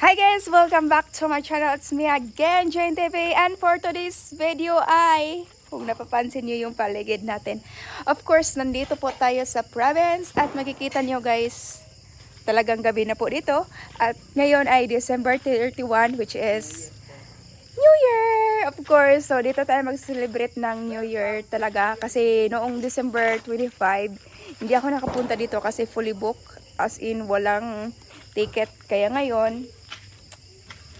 Hi guys! Welcome back to my channel. It's me again, Jane TV. And for today's video ay, kung napapansin nyo yung paligid natin. Of course, nandito po tayo sa province at makikita nyo guys, talagang gabi na po dito. At ngayon ay December 31 which is New Year! Of course, so dito tayo mag-celebrate ng New Year talaga. Kasi noong December 25, hindi ako nakapunta dito kasi fully booked. As in, walang ticket. Kaya ngayon,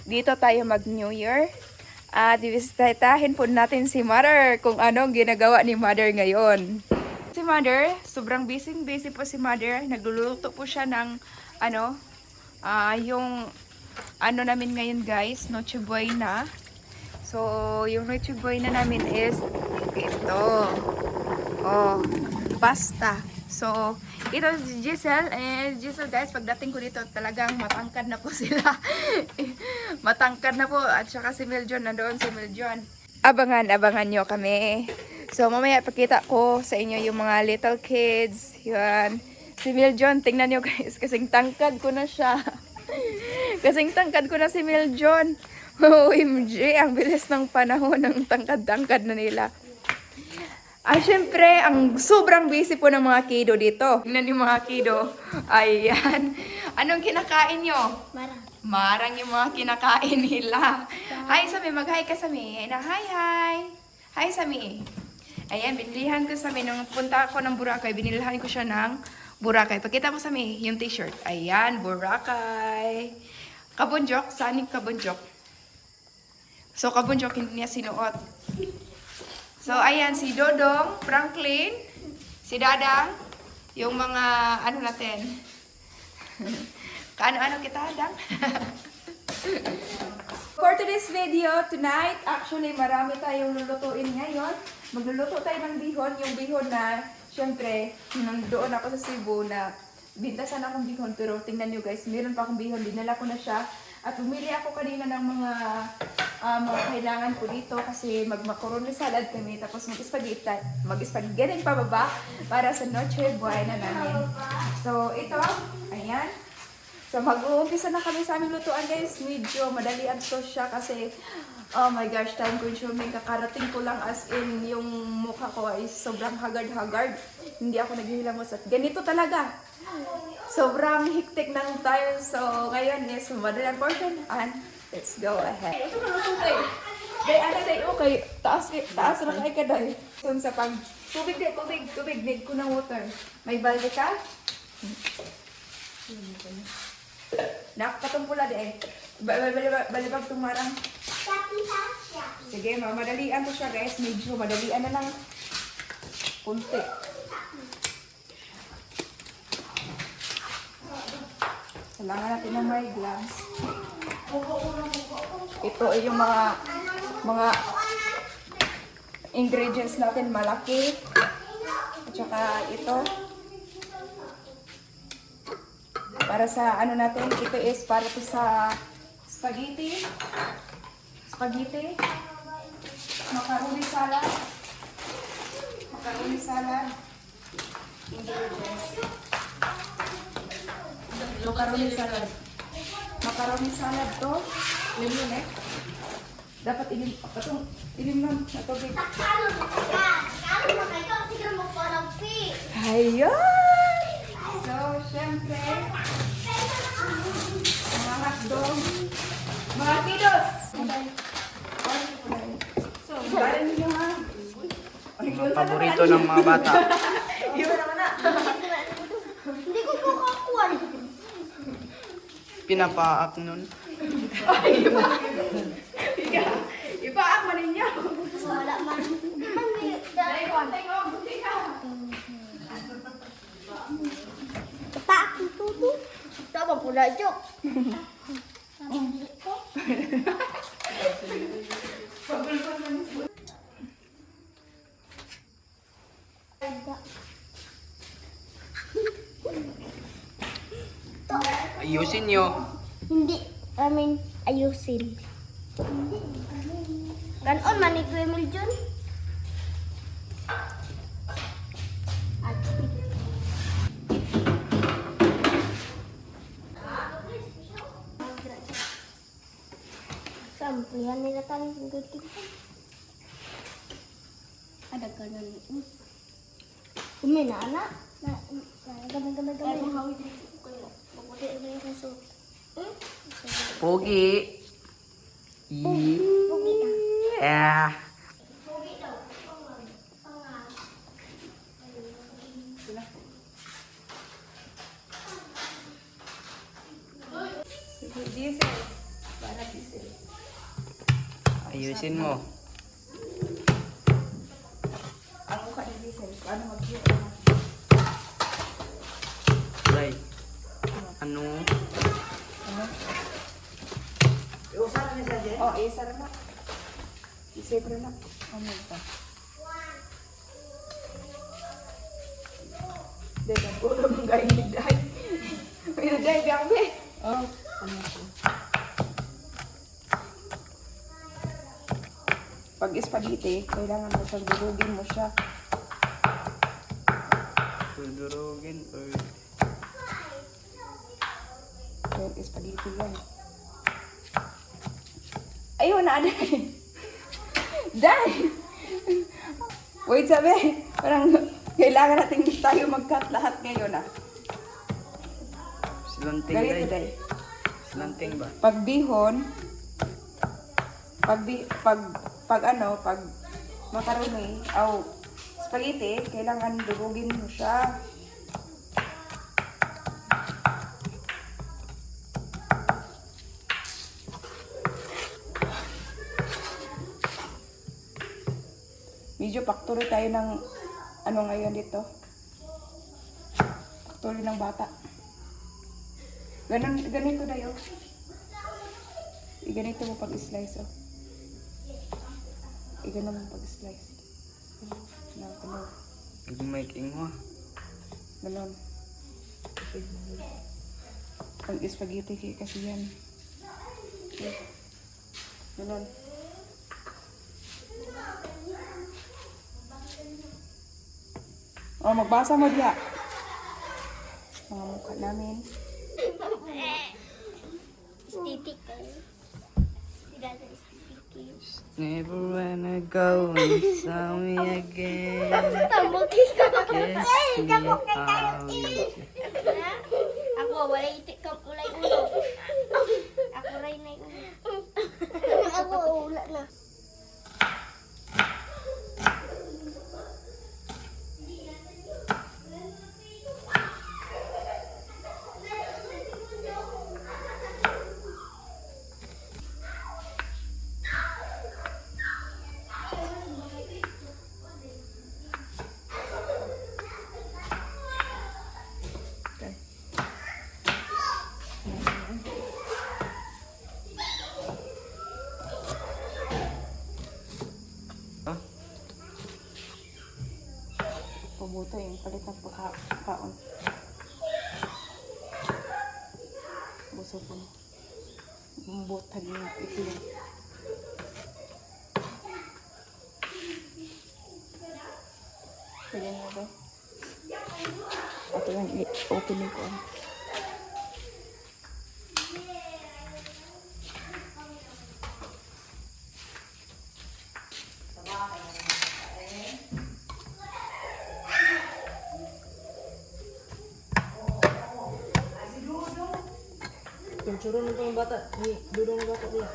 dito tayo mag New Year. At ibisitahin po natin si Mother kung anong ginagawa ni Mother ngayon. Si Mother, sobrang busy po si Mother. Nagluluto po siya ng yung namin ngayon guys, Noche Buena. So, yung Noche Buena namin is ito. Oh, pasta. So, ito si Giselle. Giselle guys, pagdating ko dito talagang matangkad na po sila. Matangkad na po. At saka si Miljon, nandoon si Miljon. Abangan nyo kami. So, mamaya pakita ko sa inyo yung mga little kids. Yan. Si Miljon, tingnan nyo guys. Kasing tangkad ko na siya. Kasing tangkad ko na si Miljon. OMG, ang bilis ng panahon ng tangkad-tangkad na nila. Syempre, ang sobrang busy po ng mga kiddo dito. Tingnan yung mga kiddo. Ayan. Anong kinakain nyo? Marang. Marang yung mga kinakain nila. Hi, Sami. Mag-hi ka, Sami. Hi. Hi, Sami. Ayan, binilihan ko, Sami. Nung punta ako ng Boracay, binilihan ko siya ng Boracay. Pakita mo, Sami, yung t-shirt. Ayan, Boracay. Kabunjok. Saan yung kabunjok? So, kabunjok hindi niya sinuot. So, ayan, si Dodong, Franklin, si Dadang, yung mga, natin. Kaano-ano kita, Dadang? For today's video, tonight, actually, marami tayong lulutuin ngayon. Magluluto tayo ng bihon, yung bihon na, syempre, doon ako sa Cebu na, bintasan akong bihon, pero tingnan nyo guys, meron pa akong bihon, dinala ko na siya. At bumili ako kanina ng mga kailangan ko dito kasi mag-macaroni salad kami tapos mag-spaghetti pababa para sa Noche Buena namin. So, ito, ayan. So, mag-uumpisa na kami sa aming lutuan guys. Medyo madalian to siya kasi, oh my gosh, time consuming. Kakarating ko lang as in yung mukha ko ay sobrang haggard-haggard. Hindi ako naghihilamos at ganito talaga. Sobrang hiktik ng time. So, ngayon is madalang portion and let's go ahead. Ito na lang tayo. Day, okay. Taas na kayo ka, day. So, sa pag... Tubig. Need ko ng water. May balde ka? Nakapatong pula, day. Balibag tumarang. Sige, madalian to siya, guys. Medyo madalian na lang. Kunti. Kailangan natin ng may gloves. Ito ay yung mga ingredients natin malaki. At saka ito. Para sa natin, ito is para to sa spaghetti. Macaroni salad. Ingredients. Macaroni salad to. Limon dapat ilim na tubig. Ayan! So, syempre, mga hotdog, mga kiddos. So, barin niyo ha. Paborito ng mga bata. Iba naman na. Hindi ko po kakuha. Pinapaak nun. Ay, ipaak man ninyo. Wala man. Dahil konting buti ka. Taak ito to. Tama pula jok. Ayusin nyo. Hindi. Ayusin. Ganon man ni Kuya Miljon. Yan nila tayo ng ganting. Ada ka na rin. Umina, anak. Gamay. Ay, mahawi dito kayo. Mabuti na yung kaso. Pogi. Pugi ka. Yeah. Sige, diesel. Para diesel. Ayusin mo. Ang mukha ni diesel. Paano mag-view? Day. Ano? Ano? Iusan na siya dyan. Oh, isa rin na. Isip rin na. Ano ito? Dahil ang puro mong gaya ni Day. May Day, gabi. Oh, ano ito? Pag spaghetti, kailangan mo siyang durugin mo siya. Dudurugin or... Dahil spaghetti yan. Ayun na, Day. Day! Wait, sabi. Parang kailangan natin tayo mag-cut lahat ngayon, ah. Silanting, Ganito, Day. Day. Silanting ba? Pag bihon, pag macaroni, spaghetti, kailangan durugin mo siya. Medyo factory tayo ng ano ngayon dito. Factory ng bata. Ganito na yun. Ganito mo pag-slice, oh. Ganito mo pag-slice. Ganun. Hindi may kingwa. Ganun. Pag spaghetti kasi yan. Ganun. Oh, magbasa mo diya. Mga mukha namin. Stitik ka. Tidak ada stitik. Never wanna go and saw me again. Tambok ka. Yes, Tambok na me tayo. out. Ako wala itik ka ulay ulo. Ako ray na ulo. Ako wala na. Okay. Huh? Pabuto yung palit ng kaon. Buso po. Bumbutag yung itim. Pwede nga ba? Ito lang i-opening ko. Yung churro nito ng bata. Ni, dudong ng bata niya.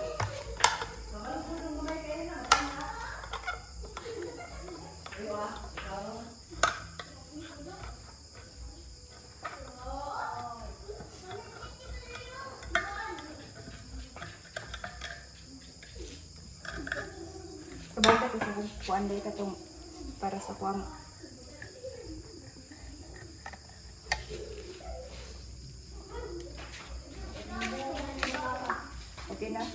Kabanta ko sa kuan day ka itong para sa kuan. Okay na?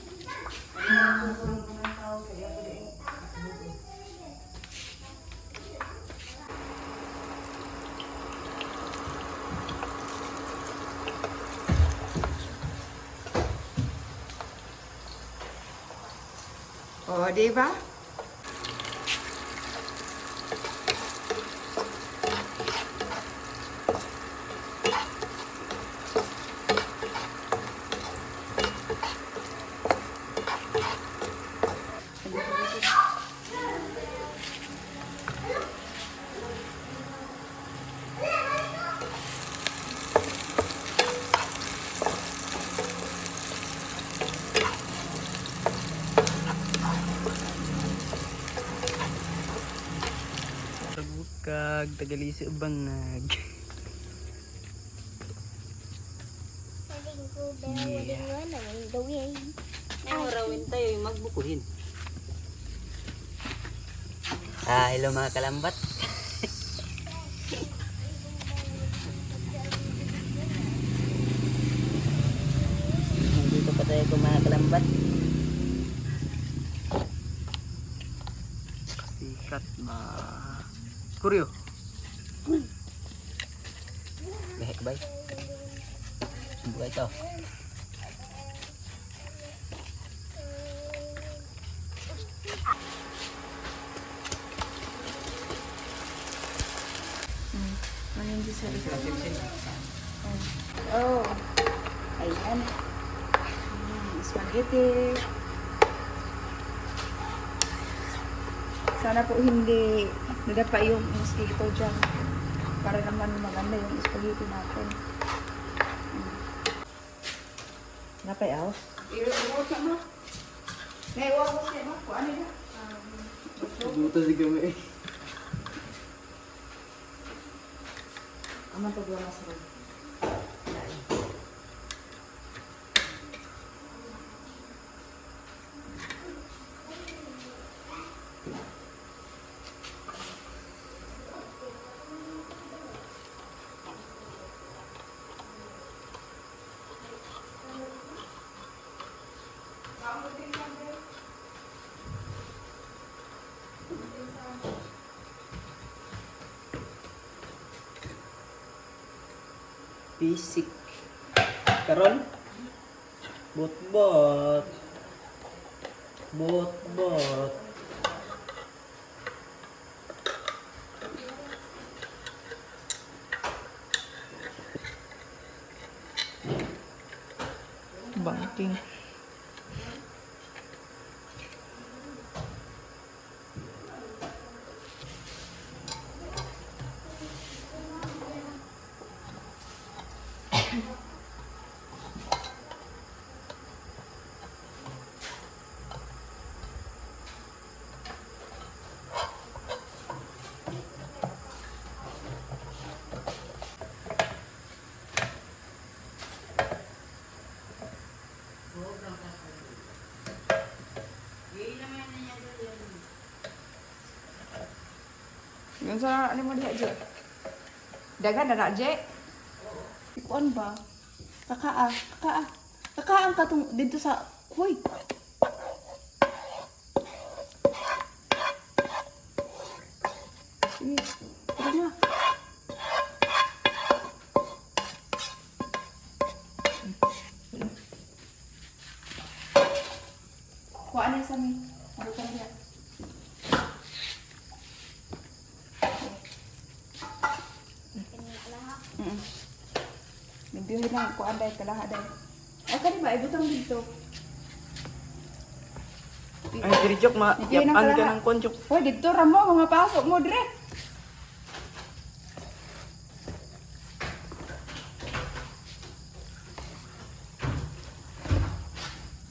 Oh, di ba? kag tagalisi bangag. Saling ko, pero waling naman gawin. Rawin tayo yung magbukuhin. Hello mga kalambat. Nandito pa tayo kung mga kalambat. Sikat ba? Kuryo. Behek bay. Buka ito. Manindi sa ito. Oh. Ayan. Spaghetti. Sana po hindi nadapa yung mosquito dyan. Para naman maganda yung spaghetti natin. Napay aw. I-remote na mo. Naiwa ko siya mo. Kung ano yun? Buto si kami. Aman to dua masarap. Pisik. Karon? Bot-bot. Bot-bot. Banting. Yung sa ano mo diha, Je? Dagan na na, Je? Ikuan ba? Kakaan ka tong dito sa... Hoy! Sige, tara na. Kuha na sa mi. Ano ka niya? Nagbiyohin lang kuha dahil kalaha dahil. Ay, ka ba? Ibutang dito. Ay, dirjok ma. Nagbiyohin ng Yapan ka kalaha. ng konjok. Hoy, dito ramo, mga pasok mo, Dre.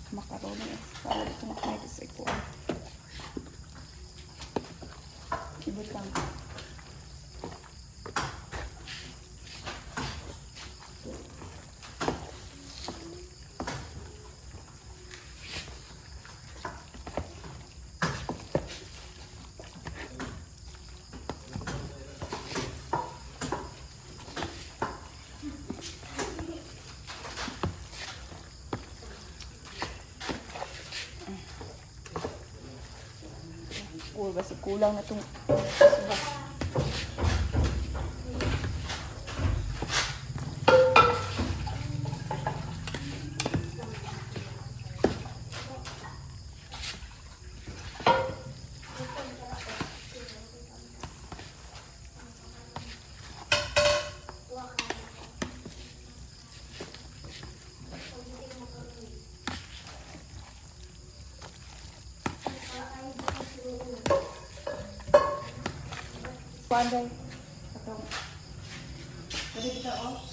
Makaroni eh. Para dito nakakita sa ikuan. Ibutang. Basta kulang na itong subas. Panday. Atong. Pwede kita oh.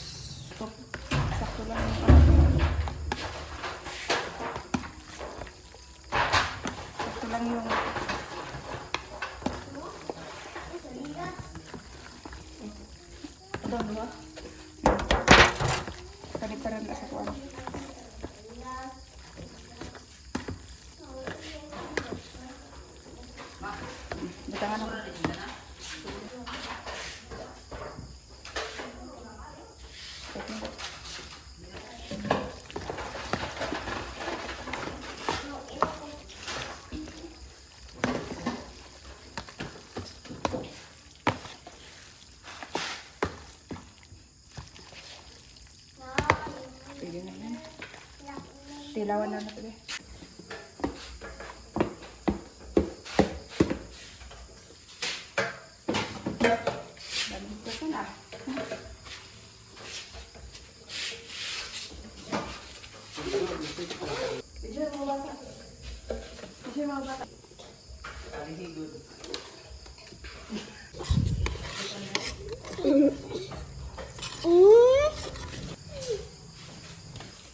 Sakto lang yung sakto lang yung Tangan ako. Pwede na yan. Tilawan na natin eh. Daming ko na. Diyan mga bata. Diyan mga bata.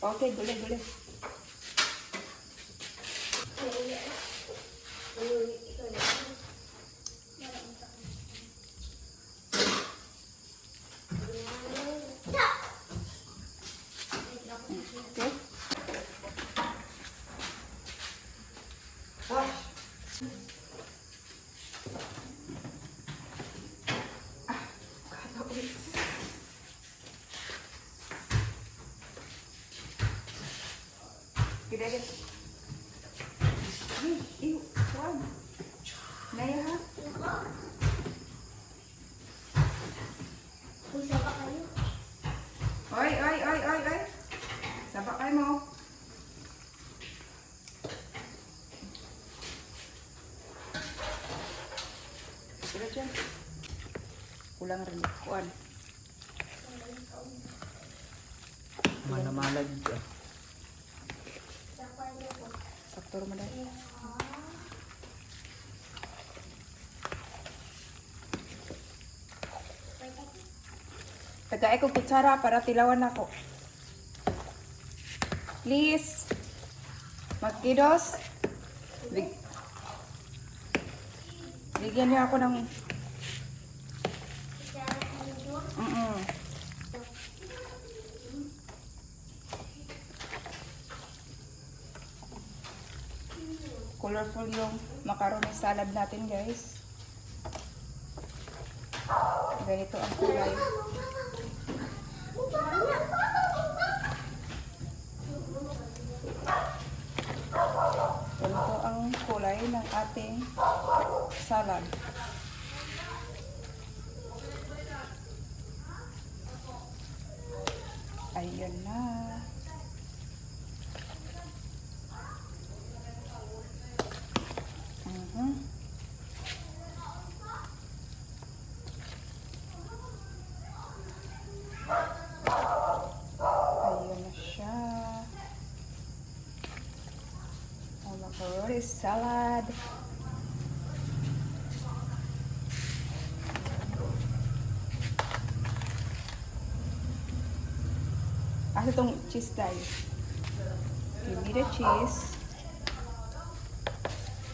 Okay, gulay. Okay. Gede. Ew, wag. Naya ha? Uy, saba kayo. Oy. Saba kayo mo. Sila dyan. Kulang rin. Kuan. Manamalag ka. Sakto naman dahil. Tagay ko kutsara para tilawan ako. Please. Magkidos. Bigyan niyo ako ng... Colorful yung macaroni salad natin, guys. Ganito ang kulay. Ganito ang kulay ng ating salad. Ayan na. Ayan na siya. Ang macaroni salad. Asa itong cheese tayo? Give me the cheese.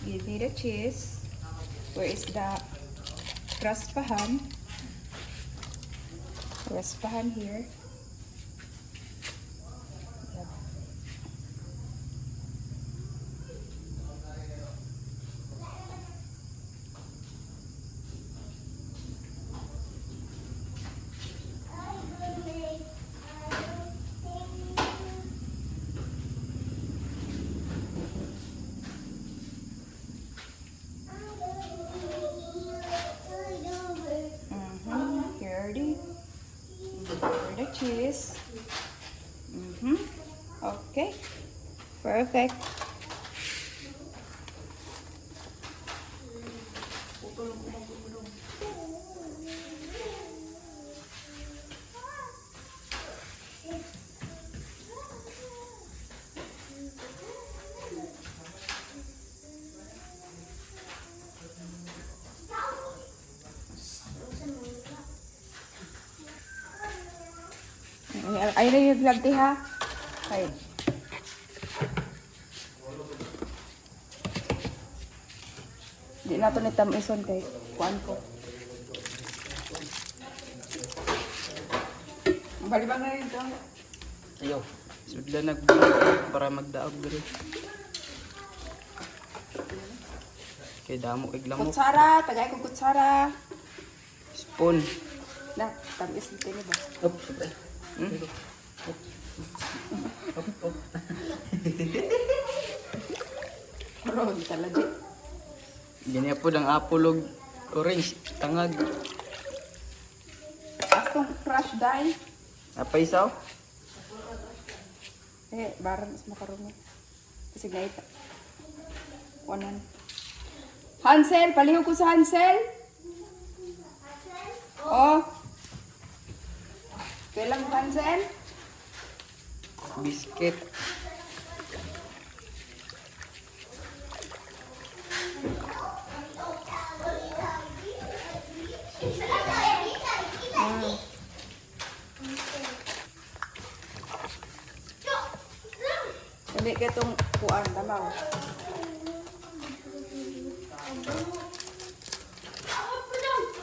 Give me the cheese. Where is the raspahan? Raspahan here. Yep. Here the cheese. Okay. Perfect. Ayun na yung vlog ti ha. Okay. Di na ito nitamisyon kay kuan ko. Balibang na rin ito. Ayaw. Sudla para magdaog diri. Kay damo kay lamok. Kutsara, tagay ko kutsara. Spoon. Na, tamis dito ni ba? Op, sabay. Pero, di talaga. Ganyan po ang apulog orange. Tangag. Astong crush dye. Apa isaw? Baran mas makarumi. Kasi gait. Wanan. Hansel, palihog ko sa Hansel. Oh. Kailang Hansel? Biscuit. Hindi ka itong kuan, tamaw.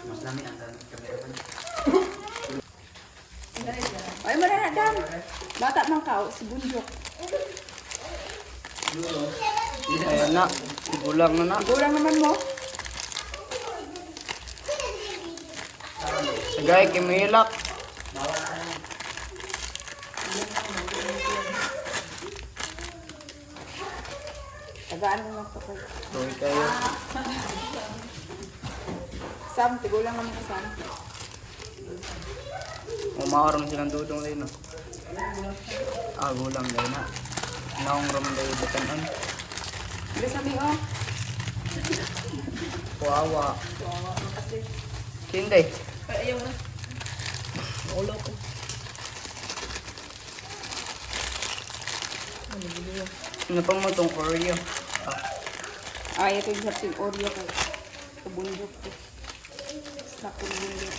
Mas lami ang kamera pa. Ay, mananadam. Bata ng kao, si Bunjok. Ayan na. Gulang na na. Gulang naman mo. Sagay, kimilak. Tagaan mo lang ito. Tuloy kayo. Sam, tigulang naman ka, Sam. Umaharang silang dudong rin, no? Ah, gulang dahil na. Naong ram dahil batanan. Hindi sabi, oh. Kuawa. Kinday. Ay, ayaw na. Ulo ko. Ano pa mo itong Oreo? Ay, ito yung sapsing Oreo ko. Kabunjok ko. Sa kubunjok.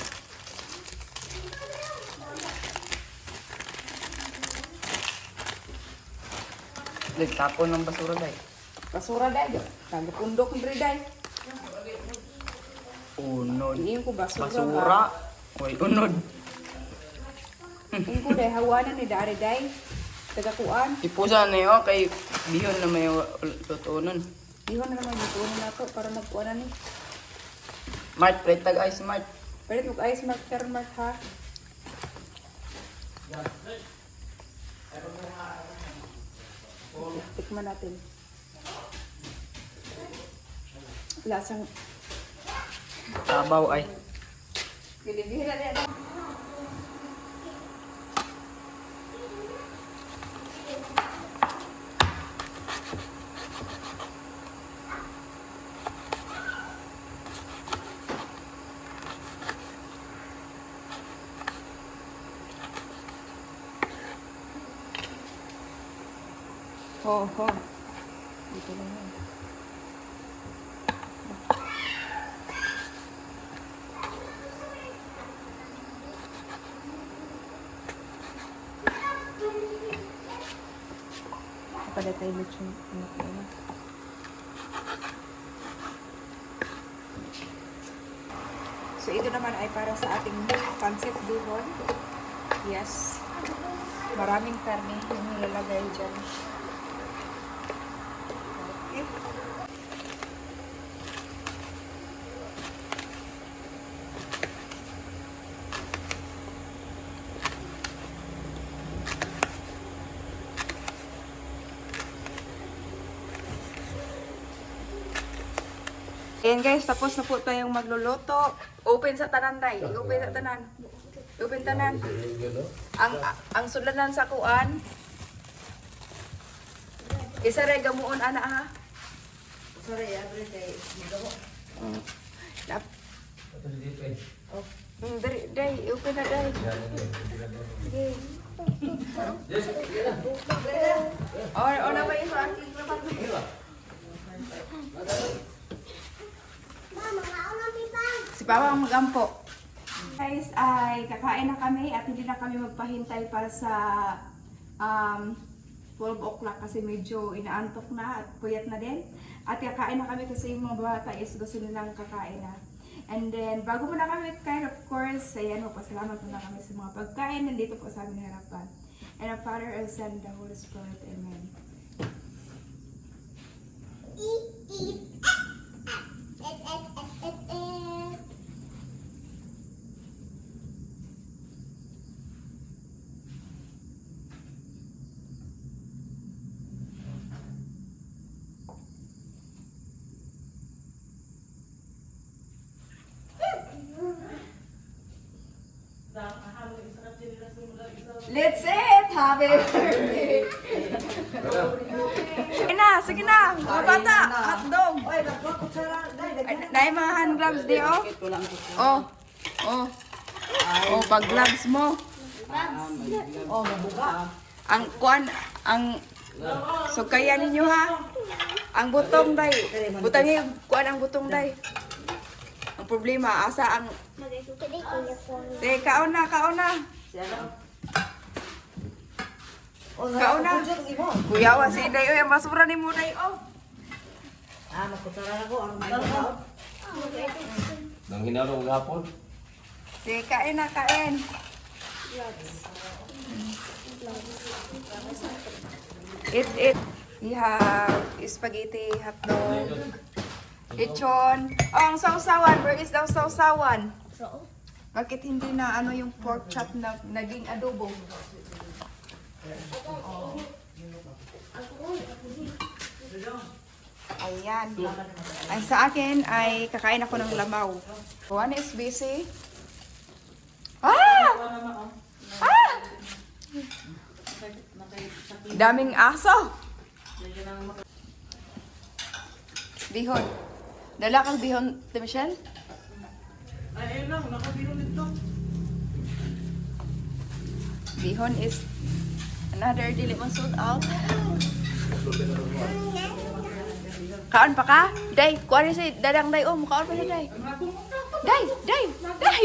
Tapon ng basura dahil. Basura dahil. Tagapundok ng dahil. Unod. Iniin ko basura. Basura. Uy, unod. Iniin ko dahil hawanan ni Dari dahil. Tagakuan. Ipusa na yun kay Bihon na may lutunan. Iwan na naman yung tuwan na ito para magkuanan ni. Mart, plate tag ice mart. Pwede mag ice mark, mark ha. Tikman natin. Lasang Tabaw ay. Gilibihira na yan. Ho. Dito lang yan. Pada tayo lechon. So ito naman ay para sa ating pancit bihon. Yes. Maraming karne yung nilalagay dyan. Okay. Ayan guys, tapos na po tayong magluluto. Open sa tanan, day. Open sa tanan. Open tanan. Ang sulanan sa kuan. Isa rin gamuon, ana ha. Sorry, everyday. Nap. Day, open na day. Okay. O na ba yung aking laban? Si Papa ang magampo. Guys, ay kakain na kami at hindi na kami magpahintay para sa 12 o'clock kasi medyo inaantok na at puyat na din. At kakain na kami kasi yung mga bata is gusto nilang kakain na. And then, bago muna kami kain, of course, ayan, magpasalamat muna kami sa mga pagkain. Nandito po sa aming harapan. And our Father, our Son, the Holy Spirit. Amen. Let's eat! Happy birthday! Sige na! Mga bata! Hotdog! Dahil mga hand gloves di oh. Oh. Oh. Oh, pag gloves mo. Ang kuan, ang sukayan ninyo ha. Ang butong day. Butang yung kuan ang butong day. Ang problema, asa ang... Kaon na. Kaon na. Kuya, si Day. Uy, ang basura ni mo, Day. Oh. Nang hinarong gapon. Sige, kain na, kain. Eat. We have spaghetti, hotdog, lechon. Oh, ang sausawan. Where is the sausawan? Bakit hindi na ano yung pork chop na naging adobo? Ayan. Ay, sa akin ay kakain ako ng lamaw. One is busy. Ah! Ah! Daming aso. Bihon. Dala kang bihon, Michelle? Ay, lang, nakabihon ito. Bihon is another dili man sold out. Kaon pa ka? Day, kuha rin si dadang day. Oh, mukhaon pa siya, day. Day!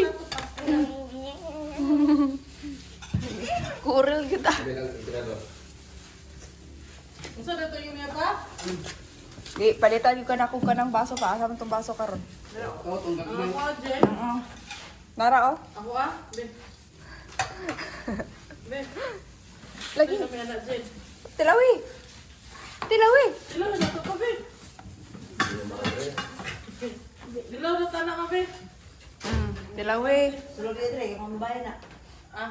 Kuril kita. Unsa dato yung niya pa? Di, palitan yung kanako ka ng baso pa. Asa mo itong baso karon? Ako, Jen. Nara, oh. Ako Ben. Ben. Lagi. Kami anak Jen. Tilawi. Dilaw na dato ka, Ben. Dilaw na tanak ka, Ben. Tilawi. Ah.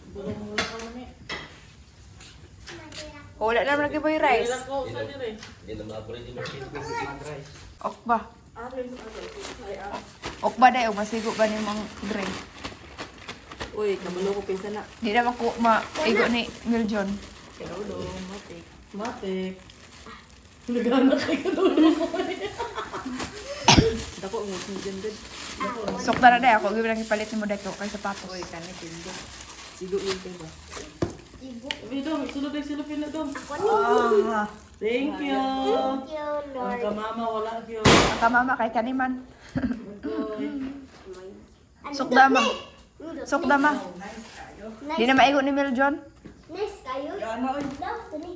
Bulong ka mo ni. Wala naman lagi ba yung rice? Ilang ko sa dire. Okba. Ay, Okba day, masigo ba niyo mga drink? Uy, kabalo ko pinsan na. Di naman ko maigo ni Miljon. Kaulo, matik. matik. Nagana kay kadulong ko. Dako mo dyan din. Sok na day ako, gawin lang ipalit ni mo day ko kay sapatos. Uy, kanit din din. Sigo yun kayo ba? Dom, sulod ay silupin na dom. Ah, Thank you. Thank you, Ang Lord. kamama wala kyo. Ang kamama kay kaniman. Sok dama. Sok dama. Di na maigo ni Miljon. Nice kayo. Daw, tani.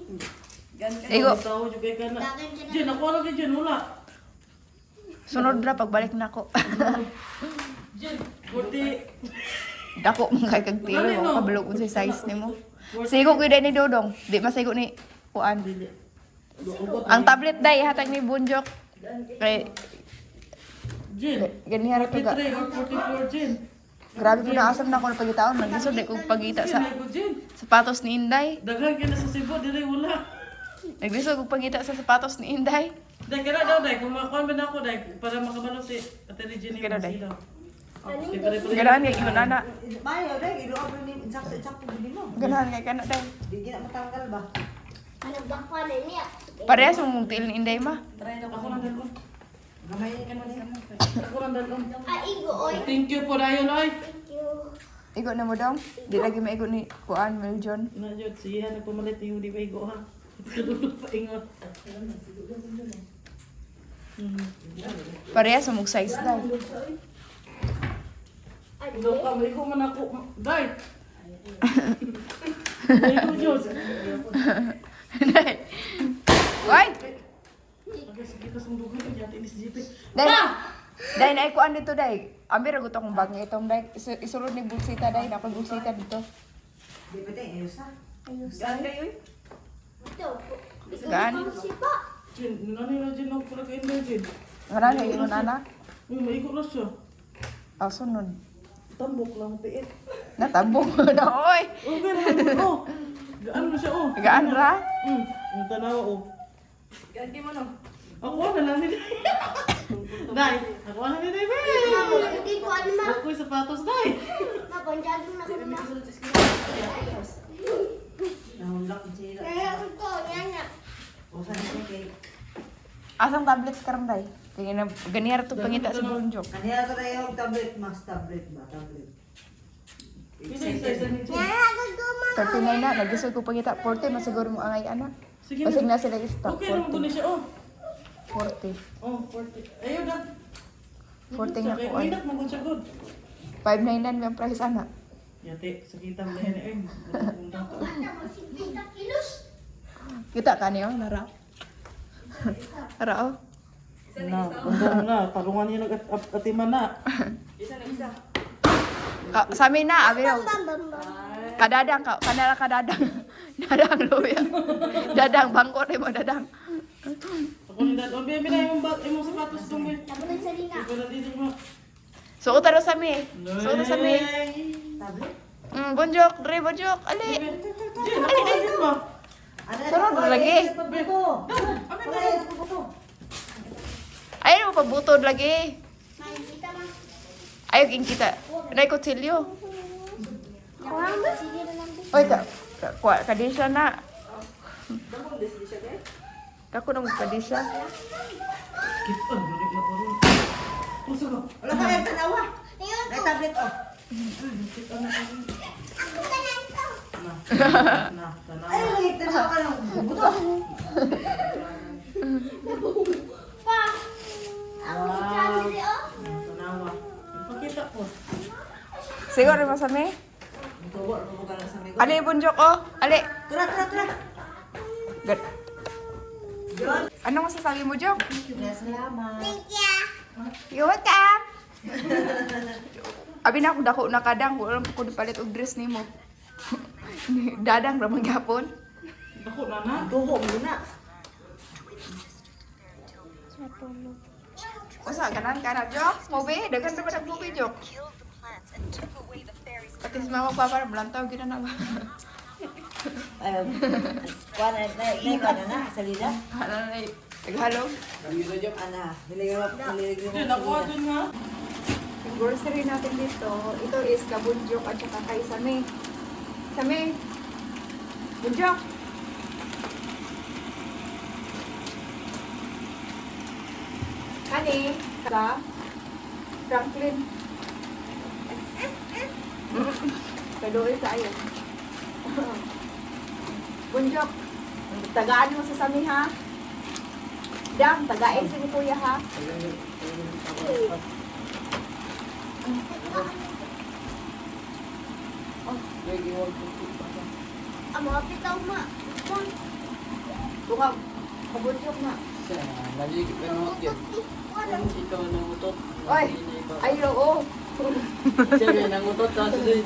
Igo. Tao juga ka na. Jen, ako lang kay Jen, wala. Sunod na pagbalik na ako. Jen, 40. Dako mong kay kag tiro mo kabalo ko sa size nimo. Sigo ko ni Dodong. Di masigo ni kuan. Ang tablet day hatag ni Bunjok. Kay Jen, ganihara to ga. 43 or 44 Jen. Grabe ko na asam na ako ng pagitaon. Naglisod di ko pagita sa Jen, sapatos ni Inday. daghan ka na sa Cebu, dire wala. Naglisod ko pagita sa sapatos ni Inday. Dahil ka na daw, dahil kung makakuan ba na ako, dahil para makabalo si Ate Regine Sige na, day. sila. Ganahan kay ingon ana. Mayo dai, ilo abro ni sakto din mo. Ganahan kay kana day. Di na matanggal ba? Ano ba ko na niya? Parehas mong til ni Inday ma. Ako lang dalon. Gamay ka na niya. Ako lang dalon. Igo, oy. Thank you po dayon, oy. Thank you. Igo na mo dong. Di lagi maigo ni kuan Miljon. Najud, siya nagpamalit yung di ba igo ha. Kadulog pa ingot. Parehas mong size day. Daw ka, may ko man ako. Day! May ko, Diyos. Day. Oy! Okay, sige, kasundugan ko dyan, tinis jeep. Day. Day na kuan dito day. Amir gusto kong bag niya itong day. Isulod ni bulsita day. Nakoy bulsita dito. Di pwede ayos ha. Gaan kayo? Ito. Gaan? Sipa. Jen, nanay na Jen, ako pala ka-ender, Jen. Ngaran kay ingon ana. Maigo na siya. Sunod. Tambok lang, piit. Natabong na oy. Okay naman, oh. Gaan na siya, oh. Gaan ra? Yung tanawa, oh. Ganti mo no. Ako na lang nila. Day, ako na nila, Hindi ko ano ma. Ako yung sapatos, Day. Mapanjagin na ko na. Nahulak ang sila. O, saan yung cake? Asang tablets karon day? Tingin na ganiyar to pangita sa bunjok. Kanina ko na yung tablet. Mas tablet ba? Tablet. Kartinay na, nagisod ko pangita 40 masiguro mo angay ana. Basig na sila stock Okay naman ko na 40. siya, oh. 40. Oh, 40. Ayaw na. 40 nga po ay. Minat mo kung siya good. 599 yung price ana. Yate, sakitan mo yan eh. Undang ka. Kita ka niyo, nara. Nara oh. Na, undang na. Tarungan niyo nag-atiman na. Sa amin na, abi daw. Kadadang ka, kanala kadadang. Dadang luya. Dadang bangko rin mo dadang. Ako ni Dad. Obi, abi na yung sapatos kong may. Ikaw na dito mo. Suot taro sa mi. Suot sa mi. Tablet? Bonjok, dre bonjok. Ali. Jen, ako agad ba? Sarap lagi. Pagbuto. Ay, pagbuto. Ayaw mo pabutod lagi. Ayaw king kita. Nay kutsilyo. Oy ka kadisya na. Kako nang kadisya. Kipan, gulik na po rin. Puso ko. Wala ka yung tanawa. Ay, tablet oh. Na, tanawa. Ay, tanawa ka lang. Buto. Tanawa. Ipakita ko. Siguro mo sa mi. Tuwa, tuwa ka lang sa migo. Ali bonjok oh. Ali. Tura. Good. Ano masasabi mo, Jok? Salamat. You're welcome. Abi na ako dako na kadang, wala ko palit og dress nimo. Dadang ra man gapon. Dako na na. Tuho mo na. Usa ganan kana, Jok? Mobe, daghan ra man mobe, Jok. Pati si mama papa belantaw gina na ba? Kuan na salida. Ano na taghalo. Ana, hilig Jen, ako dun nga. Yung grocery natin dito, ito is kabunjok at saka kay Same. Same. Bunjok. Kani, sa Franklin. Kadoy tayo. Bunjok. Tagaan mo sa Sami ha. Dam, tagain si ni Kuya ha. Amo, pitaw ma. Buka, kabunjok na. Lagi kita nungot yun. Ikaw nangutot. Oy, ay oo. Siya nangutot. Tapos din.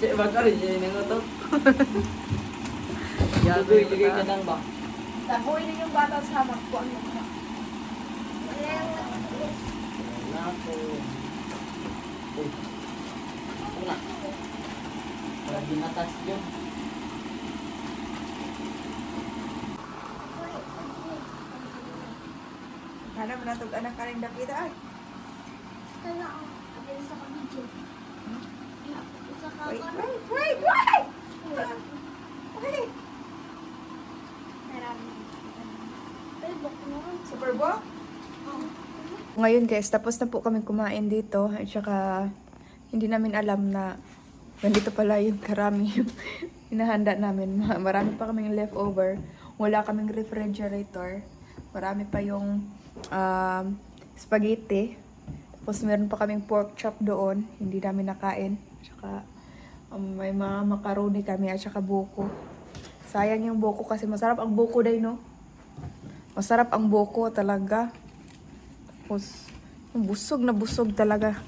Siya bakari siya nangutot. Yagoy ka nang ba? Taboy na yung bata sa hamak ko. Ano ka? Nako. Uy. Una. Lagi natas yun. Sana mo natog anak ka rin dakita ay. Tala ako. Abin sa kabidyo. Isa ka Wait, ka. wait! Wait! Marami. Ay, bak naman. Super bo? Ngayon guys, tapos na po kami kumain dito at saka hindi namin alam na nandito pala yung karami yung hinahanda namin. Marami pa kaming leftover. Wala kaming refrigerator. Marami pa yung spaghetti. Tapos meron pa kaming pork chop doon. Hindi namin nakain. At saka may mga macaroni kami at saka buko. Sayang yung buko kasi masarap ang buko day, no? Masarap ang buko talaga. Tapos, yung busog talaga.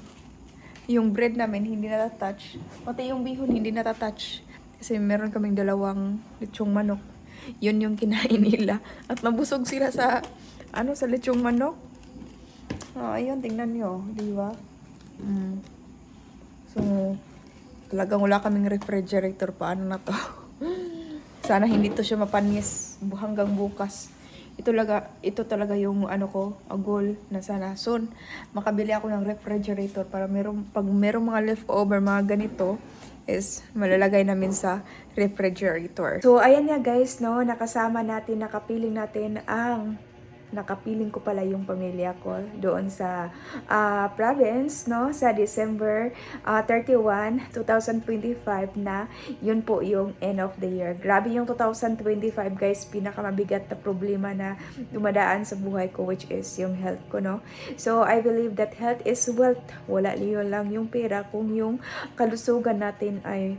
Yung bread namin hindi na-touch. Pati yung bihon hindi na-touch. Kasi meron kaming dalawang lechong manok. Yun yung kinain nila. At nabusog sila sa, sa lechong manok. Ayun, tingnan nyo. Di ba? So, talagang wala kaming refrigerator. Paano na to? Sana hindi to siya mapanis hanggang bukas. Ito talaga yung goal na sana soon makabili ako ng refrigerator para pag merong mga leftover, mga ganito, is malalagay namin sa refrigerator. So, ayan nga guys, no, nakapiling natin ang nakapiling ko pala yung pamilya ko doon sa province, no, sa December 31, 2025 na yun po yung end of the year. Grabe yung 2025 guys, pinakamabigat na problema na dumadaan sa buhay ko, which is yung health ko, no. So I believe that health is wealth. Wala yun lang yung pera kung yung kalusugan natin ay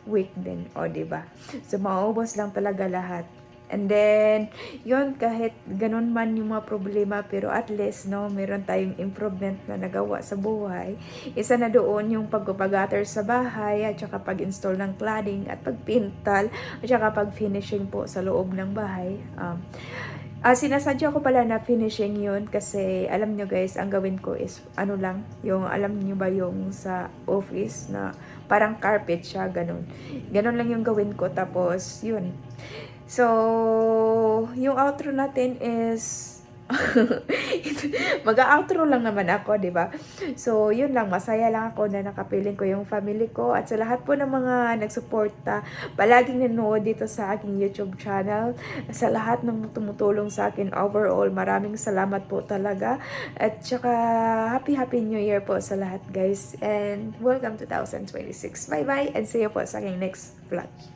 weak din, o diba? So maubos lang talaga lahat. And then, yun, kahit ganun man yung mga problema, pero at least, no, meron tayong improvement na nagawa sa buhay. Isa na doon yung pagpapagatter sa bahay, at saka pag-install ng cladding, at pagpintal, at saka pag-finishing po sa loob ng bahay. Sinasadya ko pala na finishing yun kasi alam nyo guys, ang gawin ko is ano lang, yung alam nyo ba yung sa office na parang carpet siya, ganun. Ganun lang yung gawin ko, tapos yun. So, yung outro natin is mag-outro lang naman ako, di ba? So, yun lang. Masaya lang ako na nakapiling ko yung family ko. At sa lahat po ng mga nagsuporta, palaging nanonood dito sa aking YouTube channel. Sa lahat ng tumutulong sa akin overall, maraming salamat po talaga. At saka, happy New Year po sa lahat, guys. And welcome to 2026. Bye-bye and see you po sa aking next vlog.